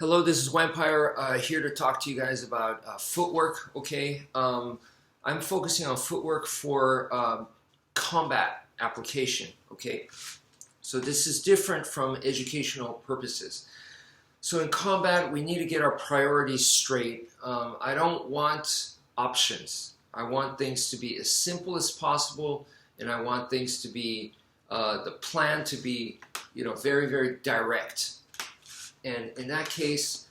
Hello, this is Wmpyr here to talk to you guys about footwork. Okay, I'm focusing on footwork for combat application. Okay, so this is different from educational purposes. So in combat, we need to get our priorities straight. I don't want options. I want things to be as simple as possible, and I want things to be the plan to be, very, very direct. And in that case,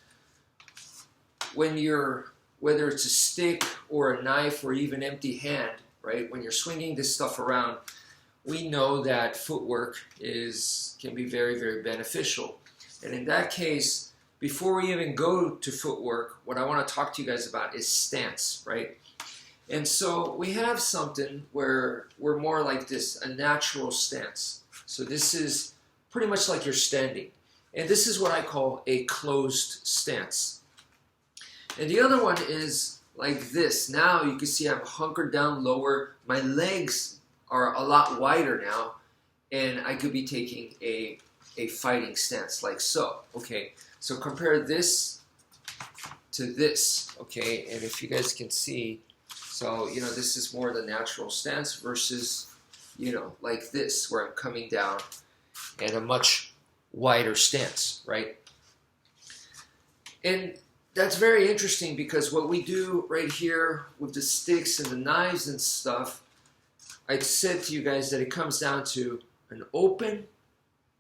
whether it's a stick or a knife or even empty hand, right? When you're swinging this stuff around, we know that footwork can be very, very beneficial. And in that case, before we even go to footwork, what I want to talk to you guys about is stance, right? And so we have something where we're more like this, a natural stance. So this is pretty much like you're standing. And this is what I call a closed stance. And the other one is like this. Now you can see I'm hunkered down lower. My legs are a lot wider now. And I could be taking a fighting stance like so. Okay, so compare this to this. Okay, and if you guys can see, so, this is more the natural stance versus, like this, where I'm coming down and a much wider stance, right? And that's very interesting because what we do right here with the sticks and the knives and stuff, I said to you guys that it comes down to an open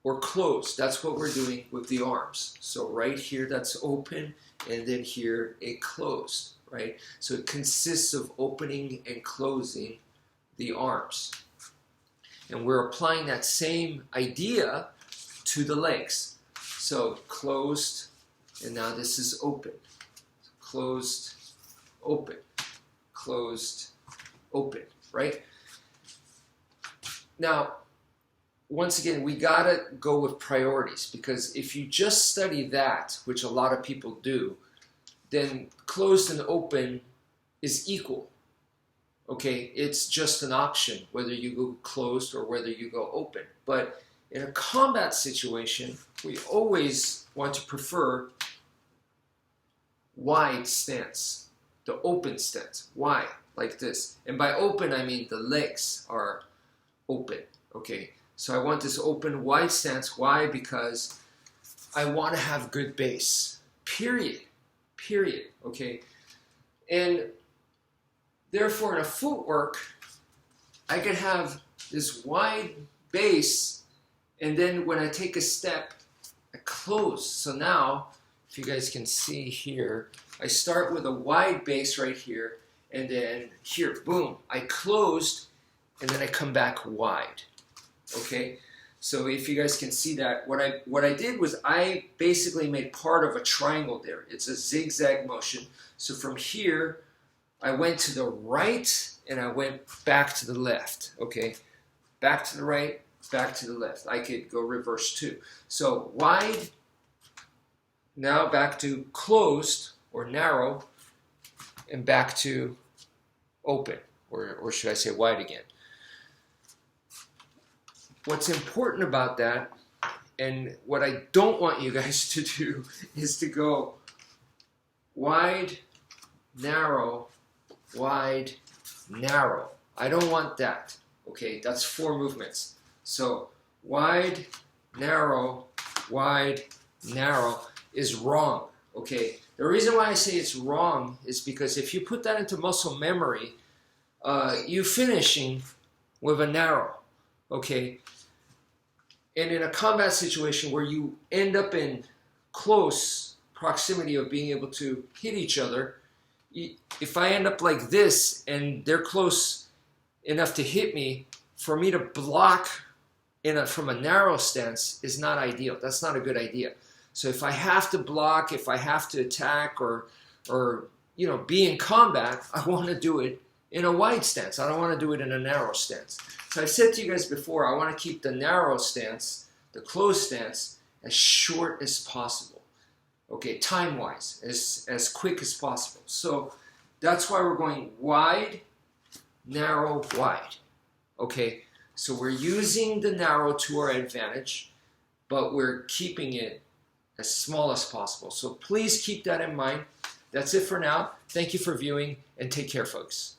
or closed. That's what we're doing with the arms. So right here, that's open, and then here, a closed, right? So it consists of opening and closing the arms. And we're applying that same idea to the legs. So closed, and now this is open. Closed, open, closed, open, right? Now, once again, we gotta go with priorities, because if you just study that, which a lot of people do, then closed and open is equal. Okay, it's just an option whether you go closed or whether you go open. But in a combat situation, we always want to prefer wide stance, the open stance. Why? Like this. And by open, I mean the legs are open. Okay, so I want this open, wide stance. Why? Because I want to have good base. Period. Period. Okay, and therefore in a footwork, I could have this wide base. And then when I take a step, I close. So now, if you guys can see here, I start with a wide base right here, and then here, boom, I closed, and then I come back wide. Okay? So if you guys can see that, what I did was I basically made part of a triangle there. It's a zigzag motion. So from here, I went to the right, and I went back to the left. Okay? Back to the right, back to the left. I could go reverse too. So wide, now back to closed or narrow, and back to open, or should I say wide again. What's important about that, and what I don't want you guys to do, is to go wide, narrow, wide, narrow. I don't want that. Okay, that's 4 movements. So wide, narrow is wrong, okay? The reason why I say it's wrong is because if you put that into muscle memory, you're finishing with a narrow, okay? And in a combat situation where you end up in close proximity of being able to hit each other, if I end up like this and they're close enough to hit me, for me to block from a narrow stance is not ideal. That's not a good idea. So if I have to block, if I have to attack or be in combat, I want to do it in a wide stance. I don't want to do it in a narrow stance. So I've said to you guys before, I want to keep the narrow stance, the closed stance, as short as possible. Okay, time-wise, as quick as possible. So that's why we're going wide, narrow, wide. Okay. So we're using the narrow to our advantage, but we're keeping it as small as possible. So please keep that in mind. That's it for now. Thank you for viewing, and take care, folks.